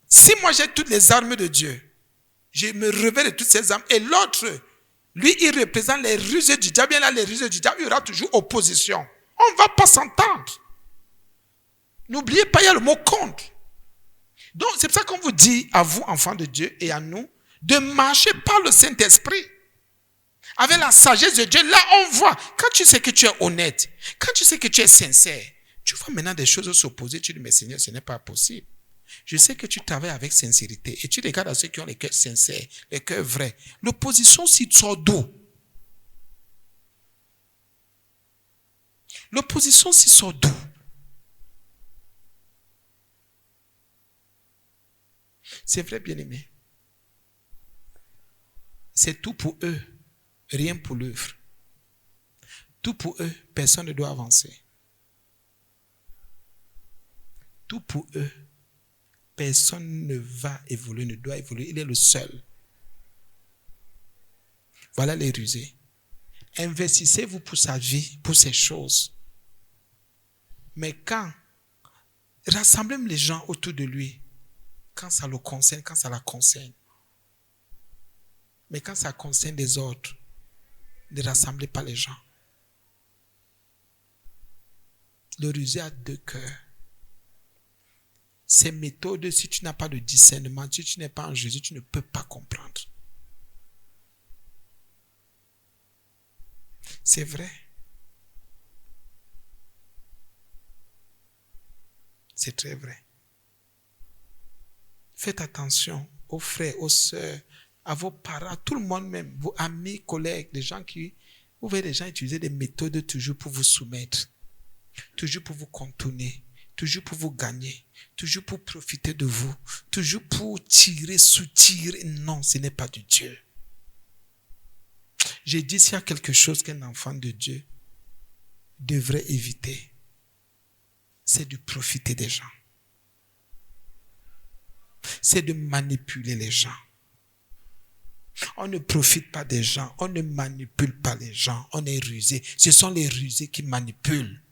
Si moi j'ai toutes les armes de Dieu, je me revêt de toutes ces armes, et l'autre, lui, il représente les rusés du diable, bien là, les rusés du diable, il y aura toujours opposition. On ne va pas s'entendre. N'oubliez pas, il y a le mot contre. Donc, c'est pour ça qu'on vous dit, à vous, enfants de Dieu, et à nous, de marcher par le Saint-Esprit. Avec la sagesse de Dieu, là on voit, quand tu sais que tu es honnête, quand tu sais que tu es sincère, tu vois maintenant des choses s'opposer, tu dis, mais Seigneur, ce n'est pas possible. Je sais que tu travailles avec sincérité et tu regardes à ceux qui ont les cœurs sincères, les cœurs vrais. L'opposition s'y sort d'où? L'opposition s'y sort d'où? C'est vrai, bien-aimé. C'est tout pour eux, rien pour l'œuvre. Tout pour eux, personne ne doit avancer. Tout pour eux, personne ne va évoluer, ne doit évoluer. Il est le seul. Voilà les rusés. Investissez-vous pour sa vie, pour ces choses. Mais quand, rassemblez les gens autour de lui, quand ça le concerne, quand ça la concerne. Mais quand ça concerne des autres, ne rassemblez pas les gens. Le rusé a deux cœurs. Ces méthodes, si tu n'as pas de discernement, si tu n'es pas en Jésus, tu ne peux pas comprendre. C'est vrai. C'est très vrai. Faites attention aux frères, aux sœurs, à vos parents, à tout le monde même, vos amis, collègues, des gens qui... Vous voyez des gens utiliser des méthodes toujours pour vous soumettre, toujours pour vous contourner, toujours pour vous gagner, toujours pour profiter de vous, toujours pour tirer, soutirer. Non, ce n'est pas de Dieu. J'ai dit, s'il y a quelque chose qu'un enfant de Dieu devrait éviter, c'est de profiter des gens. C'est de manipuler les gens. On ne profite pas des gens, on ne manipule pas les gens, on est rusé. Ce sont les rusés qui manipulent.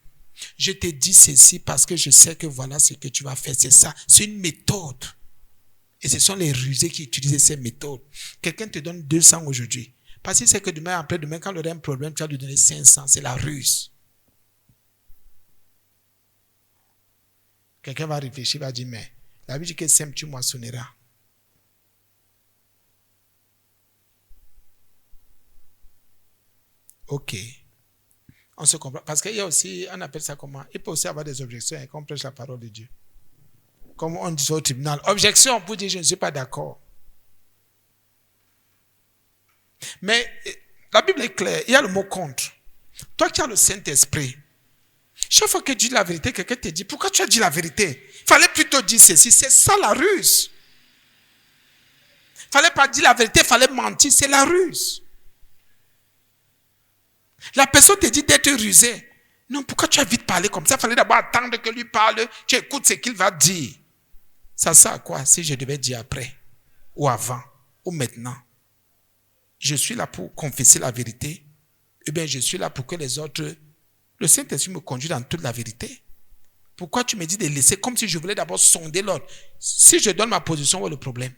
Je te dis ceci parce que je sais que voilà ce que tu vas faire, c'est ça. C'est une méthode. Et ce sont les rusés qui utilisent ces méthodes. Quelqu'un te donne 200 aujourd'hui. Parce qu'il sait que demain, après-demain, quand il aura un problème, tu vas lui donner 500. C'est la ruse. Quelqu'un va réfléchir, va dire, mais la Bible dit que sème, tu moissonneras. Ok. On se comprend. Parce qu'il y a aussi, on appelle ça comment? Il peut aussi avoir des objections et qu'on prêche la parole de Dieu. Comme on dit au tribunal. Objection pour dire je ne suis pas d'accord. Mais la Bible est claire. Il y a le mot contre. Toi qui as le Saint-Esprit, chaque fois que tu dis la vérité, quelqu'un te dit, pourquoi tu as dit la vérité? Il fallait plutôt dire ceci. C'est ça la ruse. Il ne fallait pas dire la vérité, il fallait mentir. C'est la ruse. La personne te dit d'être rusé. Non, pourquoi tu as vite parlé comme ça? Il fallait d'abord attendre que lui parle. Tu écoutes ce qu'il va dire. Ça sert à quoi si je devais dire après, ou avant, ou maintenant? Je suis là pour confesser la vérité. Eh bien, je suis là pour que les autres... Le Saint-Esprit me conduit dans toute la vérité. Pourquoi tu me dis de laisser comme si je voulais d'abord sonder l'autre? Si je donne ma position, où est le problème?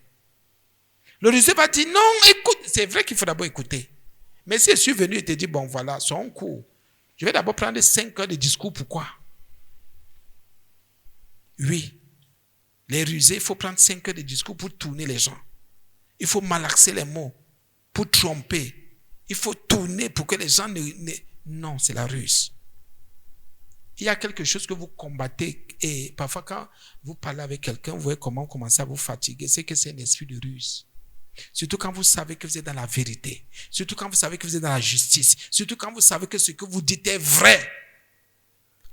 Le rusé va dire, non, écoute. C'est vrai qu'il faut d'abord écouter. Mais si je suis venu et te dis, bon voilà, son cours, je vais d'abord prendre 5 heures de discours, pourquoi? Oui. Les rusés, il faut prendre 5 heures de discours pour tourner les gens. Il faut malaxer les mots pour tromper. Il faut tourner pour que les gens ne... Non, c'est la ruse. Il y a quelque chose que vous combattez et parfois quand vous parlez avec quelqu'un, vous voyez comment vous commencez à vous fatiguer. C'est que c'est un esprit de ruse. Surtout quand vous savez que vous êtes dans la vérité. Surtout quand vous savez que vous êtes dans la justice. Surtout quand vous savez que ce que vous dites est vrai.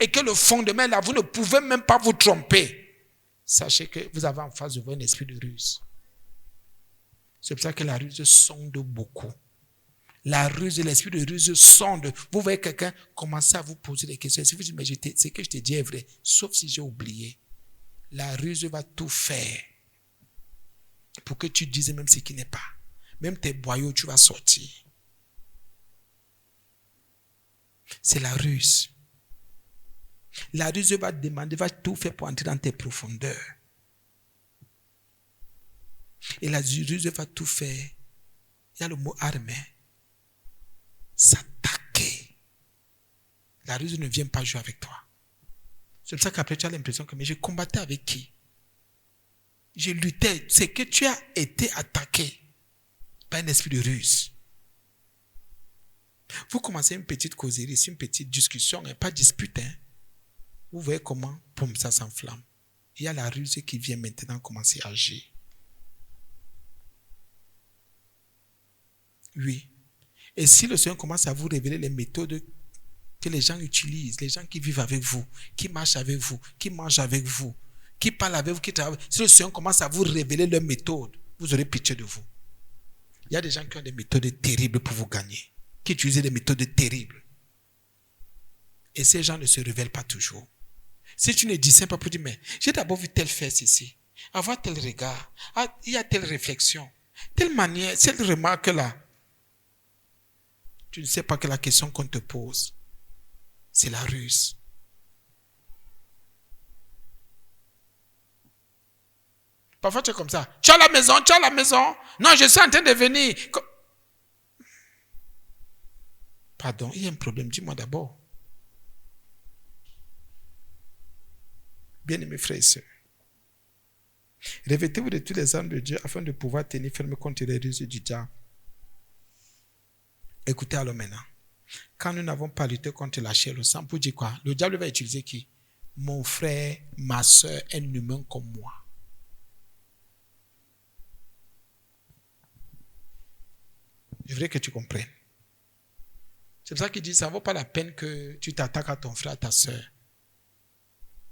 Et que le fondement là, vous ne pouvez même pas vous tromper. Sachez que vous avez en face de vous un esprit de ruse. C'est pour ça que la ruse sonde beaucoup. La ruse, l'esprit de ruse sonde. Vous voyez quelqu'un commencer à vous poser des questions. Si vous dites, mais ce que je te dis est vrai, sauf si j'ai oublié. La ruse va tout faire pour que tu dises même ce qui n'est pas. Même tes boyaux, tu vas sortir. C'est la ruse. La ruse va demander, va tout faire pour entrer dans tes profondeurs. Et la ruse va tout faire. Il y a le mot armé. S'attaquer. La ruse ne vient pas jouer avec toi. C'est pour ça qu'après tu as l'impression que mais je combattais avec qui? Je luttais. C'est que tu as été attaqué. pas un esprit de ruse. Vous commencez une petite causerie, une petite discussion, pas dispute. Vous voyez comment ça s'enflamme. Il y a la ruse qui vient maintenant commencer à agir. Oui. Et si le Seigneur commence à vous révéler les méthodes que les gens utilisent, les gens qui vivent avec vous, qui marchent avec vous, qui mangent avec vous, qui parlent avec vous, qui travaillent, si le Seigneur commence à vous révéler leurs méthodes, vous aurez pitié de vous. Il y a des gens qui ont des méthodes terribles pour vous gagner, qui utilisent des méthodes terribles. Et ces gens ne se révèlent pas toujours. Si tu ne dis pas pour dire, mais j'ai d'abord vu telle fesse ici, avoir tel regard, il y a telle réflexion, telle manière, cette remarque-là, tu ne sais pas que la question qu'on te pose, c'est la ruse. Parfois tu es comme ça, tu as la maison, non, je suis en train de venir. Pardon, il y a un problème, dis-moi d'abord. Bien-aimés frères et sœurs, revêtez-vous de toutes les armes de Dieu afin de pouvoir tenir ferme contre les ruses du diable. Écoutez alors maintenant. Quand nous n'avons pas lutté contre la chair, le sang, pour dire quoi? Le diable va utiliser qui? Mon frère, ma soeur, un humain comme moi. Je voudrais que tu comprennes. C'est pour ça qu'il dit, ça ne vaut pas la peine que tu t'attaques à ton frère, à ta soeur.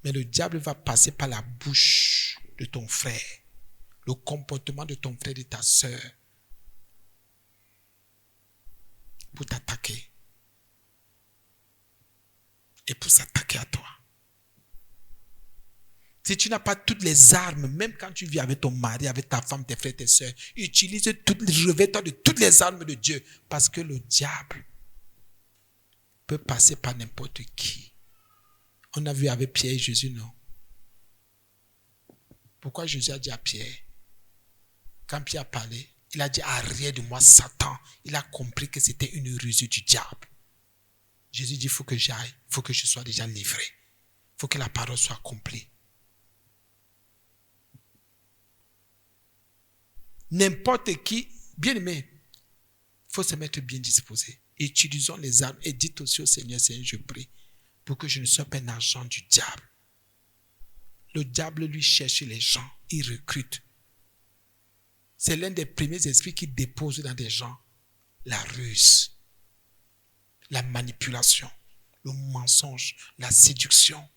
Mais le diable va passer par la bouche de ton frère, le comportement de ton frère et de ta soeur, pour t'attaquer. Et pour s'attaquer à toi. Si tu n'as pas toutes les armes, même quand tu vis avec ton mari, avec ta femme, tes frères, tes soeurs, revêt-toi de toutes les armes de Dieu. Parce que le diable peut passer par n'importe qui. On a vu avec Pierre et Jésus, non? Pourquoi Jésus a dit à Pierre, quand Pierre a parlé, il a dit, arrière de moi, Satan. Il a compris que c'était une ruse du diable. Jésus dit, il faut que j'aille, il faut que je sois déjà livré. Il faut que la parole soit accomplie. N'importe qui, bien aimé, il faut se mettre bien disposé. Utilisons les armes et dites aussi au Seigneur, Seigneur, je prie, pour que je ne sois pas un agent du diable. Le diable, lui, cherche les gens, il recrute. C'est l'un des premiers esprits qui dépose dans des gens la ruse, la manipulation, le mensonge, la séduction,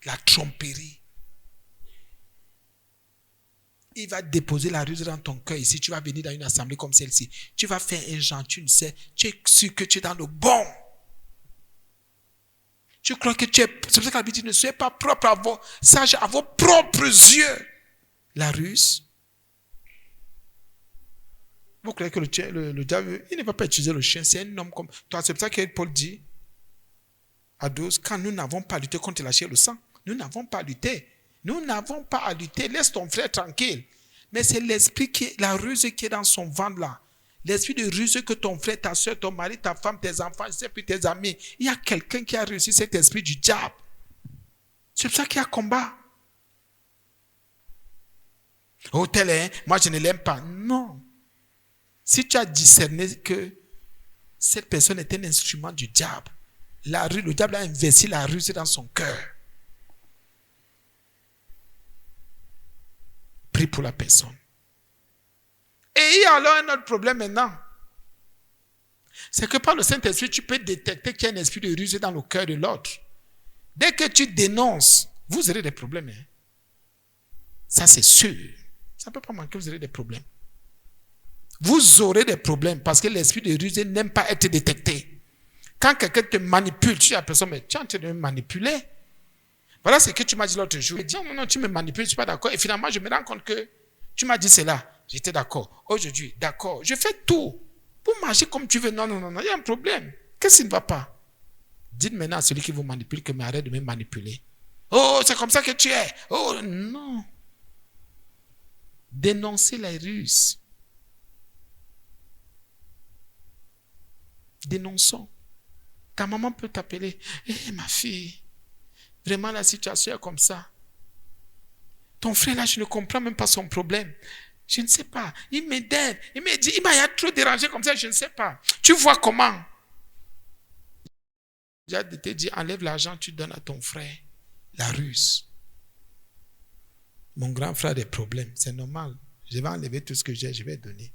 la tromperie. Il va déposer la ruse dans ton cœur. Ici, tu vas venir dans une assemblée comme celle-ci. Tu vas faire un genre, tu ne sais, tu es sûr que tu es dans le bon. Tu crois que tu es... C'est pour ça que la Bible dit, ne soyez pas propre à vos... Sage à vos propres yeux. La ruse. Vous croyez que le diable, il ne va pas utiliser le chien, c'est un homme comme toi. C'est pour ça que Paul dit à 12, quand nous n'avons pas lutté contre la chair et le sang, nous n'avons pas lutté. Nous n'avons pas à lutter. Laisse ton frère tranquille. Mais c'est l'esprit la ruse qui est dans son ventre là. L'esprit de ruse que ton frère, ta soeur, ton mari, ta femme, tes enfants, tes amis. Il y a quelqu'un qui a réussi cet esprit du diable. C'est pour ça qu'il y a combat. Oh, tel est, moi je ne l'aime pas. Non. Si tu as discerné que cette personne est un instrument du diable, le diable a investi la ruse dans son cœur. Prie pour la personne. Et il y a alors un autre problème maintenant. C'est que par le Saint-Esprit, tu peux détecter qu'il y a un esprit de ruse dans le cœur de l'autre. Dès que tu dénonces, vous aurez des problèmes. Hein? Ça, c'est sûr. Ça ne peut pas manquer, vous aurez des problèmes. Vous aurez des problèmes parce que l'esprit de ruse n'aime pas être détecté. Quand quelqu'un te manipule, tu dis à la personne, mais tu es en train de me manipuler. Voilà ce que tu m'as dit l'autre jour. Je dis, non, tu me manipules, je ne suis pas d'accord. Et finalement, je me rends compte que tu m'as dit cela. J'étais d'accord. Aujourd'hui, d'accord. Je fais tout pour marcher comme tu veux. Non, il y a un problème. Qu'est-ce qui ne va pas? Dites maintenant à celui qui vous manipule que arrête de me manipuler. Oh, c'est comme ça que tu es. Oh, non. Dénoncez les ruses. Dénonçons. Ta maman peut t'appeler. Ma fille, vraiment la situation est comme ça. Ton frère là, je ne comprends même pas son problème. Je ne sais pas. Il m'aide. Il me dit, il m'a trop dérangé comme ça, je ne sais pas. Tu vois comment? J'ai te dit, enlève l'argent, tu donnes à ton frère. La ruse. Mon grand frère a des problèmes, c'est normal. Je vais enlever tout ce que j'ai, je vais donner.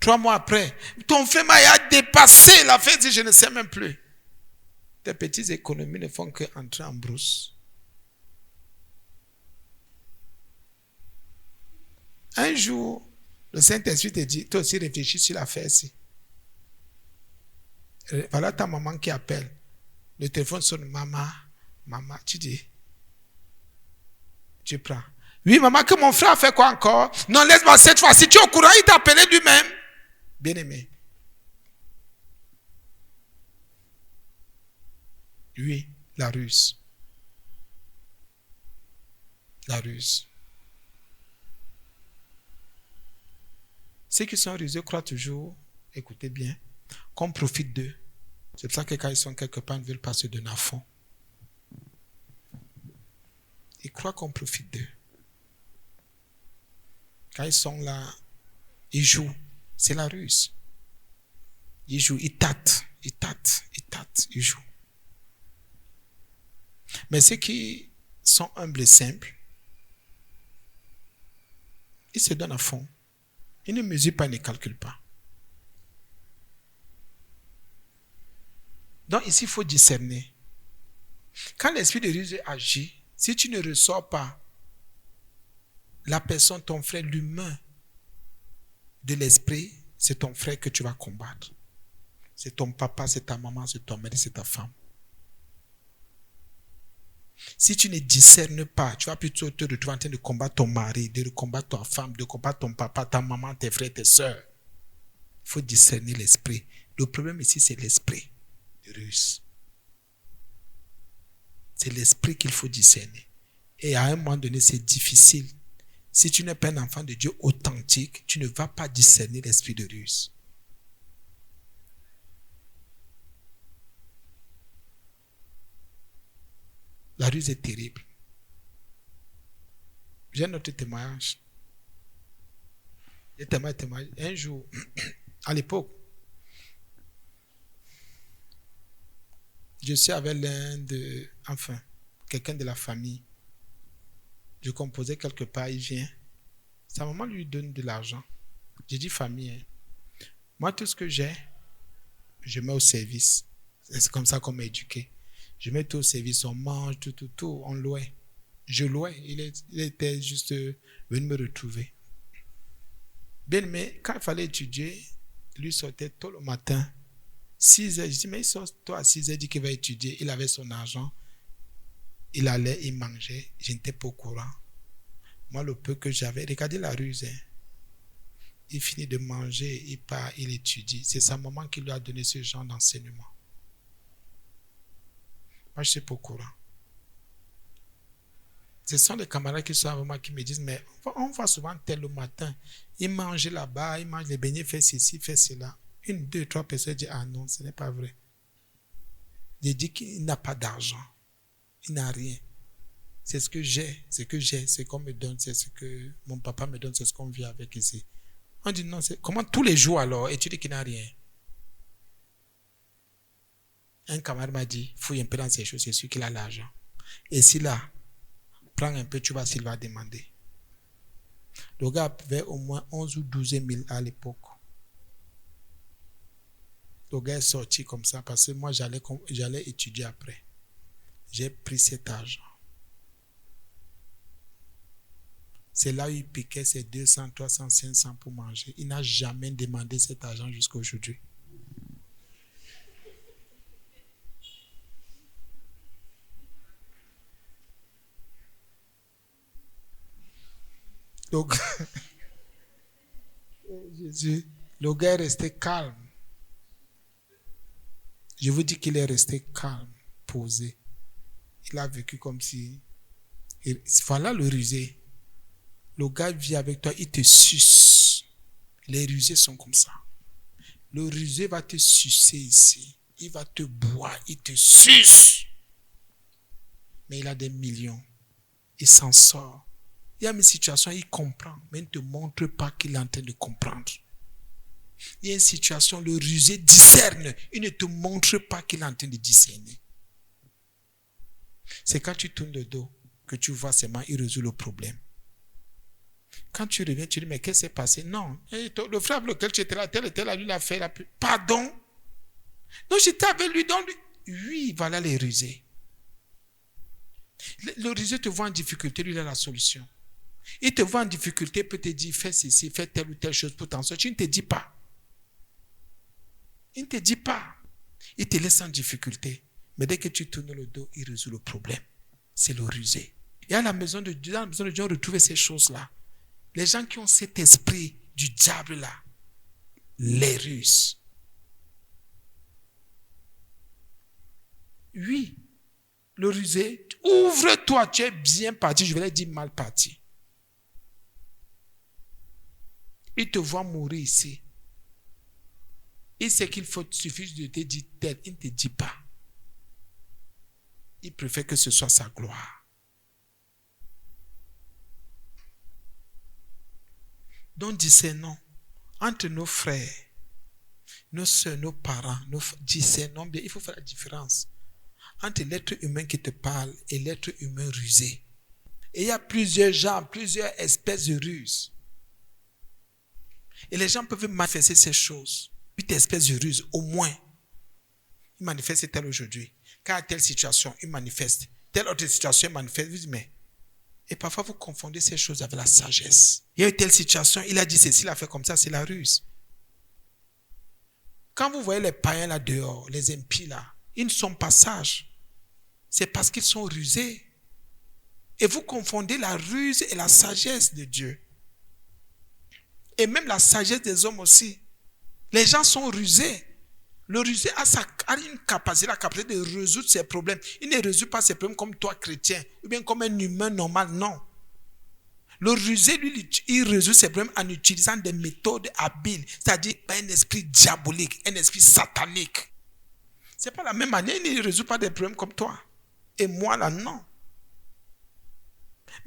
3 mois après, ton frère m'a dépassé la fête, je ne sais même plus. Tes petites économies ne font qu'entrer en brousse. Un jour, le Saint-Esprit te dit, toi aussi réfléchis sur l'affaire ici. Voilà ta maman qui appelle. Le téléphone sonne, maman, tu dis, tu prends. Oui, maman, que mon frère a fait quoi encore? Non, laisse-moi cette fois. Si tu es au courant, il t'a appelé lui-même. Bien-aimé. Oui, la ruse. La ruse. Ceux qui sont rusés croient toujours, écoutez bien, qu'on profite d'eux. C'est pour ça que quand ils sont quelque part, ils ne veulent pas se donner à fond. Ils croient qu'on profite d'eux. Quand ils sont là, ils jouent. C'est la ruse. Ils jouent, ils tâtent, ils jouent. Mais ceux qui sont humbles et simples, ils se donnent à fond. Ils ne mesurent pas, ils ne calculent pas. Donc ici, il faut discerner. Quand l'esprit de ruse agit, si tu ne ressors pas la personne, ton frère, l'humain de l'esprit, c'est ton frère que tu vas combattre. C'est ton papa, c'est ta maman, c'est ton mari, c'est ta femme. Si tu ne discernes pas, tu vas plutôt te retrouver en train de combattre ton mari, de combattre ta femme, de combattre ton papa, ta maman, tes frères, tes soeurs. Il faut discerner l'esprit. Le problème ici, c'est l'esprit de ruse. C'est l'esprit qu'il faut discerner. Et à un moment donné, c'est difficile. Si tu n'es pas un enfant de Dieu authentique, tu ne vas pas discerner l'esprit de ruse. La ruse est terrible. J'ai un autre témoignage. Un jour, à l'époque, je suis avec quelqu'un de la famille. Je composais quelque part, il vient. Sa maman lui donne de l'argent. J'ai dit famille. Hein. Moi, tout ce que j'ai, je mets au service. C'est comme ça qu'on m'a éduqué. Je mets tout au service, on mange, tout, on louait. Je louais. Il était juste venu me retrouver. Bien, mais quand il fallait étudier, lui sortait tôt le matin. 6 heures. Je dis, mais il sort toi à 6 heures, il dit qu'il va étudier. Il avait son argent. Il allait, il mangeait. Je n'étais pas au courant. Moi, le peu que j'avais, regardez la ruse. Hein. Il finit de manger, il part, il étudie. C'est sa maman qui lui a donné ce genre d'enseignement. Moi, je ne suis pas au courant. Ce sont les camarades qui sont avec moi qui me disent, mais on voit souvent tel le matin. Il mange là-bas, il mange les beignets, fait ceci, fait cela. 1, 2, 3 personnes disent, ah non, ce n'est pas vrai. Il dit qu'il n'a pas d'argent. Il n'a rien. C'est ce que j'ai, c'est qu'on me donne, c'est ce que mon papa me donne, c'est ce qu'on vit avec ici. On dit non, comment tous les jours alors, et tu dis qu'il n'a rien. Un camarade m'a dit, fouille un peu dans ces choses, c'est sûr qu'il a l'argent. Et s'il a, prends un peu, tu vois s'il va demander. Le gars avait au moins 11 ou 12 000 à l'époque. Le gars est sorti comme ça parce que moi j'allais étudier après. J'ai pris cet argent. C'est là où il piquait ses 200, 300, 500 pour manger. Il n'a jamais demandé cet argent jusqu'à aujourd'hui. Donc, Jésus, le gars est resté calme. Je vous dis qu'il est resté calme, posé. Il a vécu comme si... Voilà le rusé. Le gars vit avec toi, il te suce. Les rusés sont comme ça. Le rusé va te sucer ici. Il va te boire, il te suce. Mais il a des millions. Il s'en sort. Il y a une situation, il comprend, mais il ne te montre pas qu'il est en train de comprendre. Il y a une situation, le rusé discerne, il ne te montre pas qu'il est en train de discerner. C'est quand tu tournes le dos que tu vois seulement, il résout le problème. Quand tu reviens, tu dis, mais qu'est-ce qui s'est passé? Non, le frère avec lequel tu étais là, tel et tel, lui l'a fait. Pardon? Non, j'étais avec lui, donc oui, voilà les rusés. Le rusé te voit en difficulté, lui il a la solution. Il te voit en difficulté, il peut te dire, fais ceci, fais telle ou telle chose pour t'en sortir. Il ne te dit pas. Il ne te dit pas. Il te laisse en difficulté. Mais dès que tu tournes le dos, il résout le problème. C'est le rusé. Et à la maison de Dieu, on retrouve ces choses-là. Les gens qui ont cet esprit du diable-là, les ruses. Oui, le rusé, ouvre-toi, tu es bien parti, je vais dire mal parti. Il te voit mourir ici. Il sait qu'il suffit de te dire tel, il ne te dit pas. Il préfère que ce soit sa gloire. Donc discernons entre nos frères, nos soeurs, nos parents, discernons bien, il faut faire la différence entre l'être humain qui te parle et l'être humain rusé. Et il y a plusieurs genres, plusieurs espèces de ruses. Et les gens peuvent manifester ces choses. 8 espèces de ruses, au moins. Ils manifestent tel aujourd'hui. Quand il y a telle situation, ils manifestent. Telle autre situation, ils manifestent. Mais... Et parfois, vous confondez ces choses avec la sagesse. Il y a eu telle situation, il a dit ceci, il a fait comme ça, c'est la ruse. Quand vous voyez les païens là dehors, les impies là, ils ne sont pas sages. C'est parce qu'ils sont rusés. Et vous confondez la ruse et la sagesse de Dieu. Et même la sagesse des hommes aussi. Les gens sont rusés. Le rusé a une capacité, la capacité de résoudre ses problèmes. Il ne résout pas ses problèmes comme toi, chrétien, ou bien comme un humain normal, non. Le rusé, lui, il résout ses problèmes en utilisant des méthodes habiles, c'est-à-dire un esprit diabolique, un esprit satanique. Ce n'est pas la même manière, il ne résout pas des problèmes comme toi. Et moi, là, non.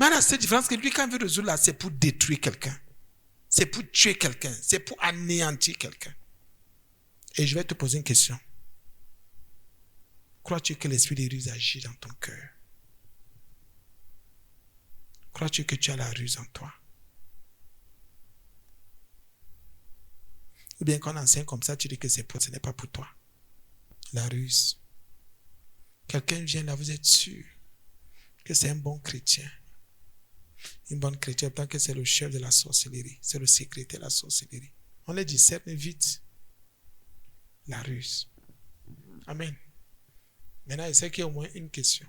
Mais la seule différence, c'est que lui, quand il veut résoudre là, c'est pour détruire quelqu'un. C'est pour tuer quelqu'un. C'est pour anéantir quelqu'un. Et je vais te poser une question. Crois-tu que l'esprit de ruse agit dans ton cœur? Crois-tu que tu as la ruse en toi? Ou bien qu'on enseigne comme ça, tu dis que ce n'est pas pour toi. La ruse. Quelqu'un vient là, vous êtes sûr que c'est un bon chrétien. Une bonne chrétienne, tant que c'est le chef de la sorcellerie, c'est le secrétaire de la sorcellerie. On les discerne vite. La ruse. Amen. Maintenant, il sait qu'il y a au moins une question.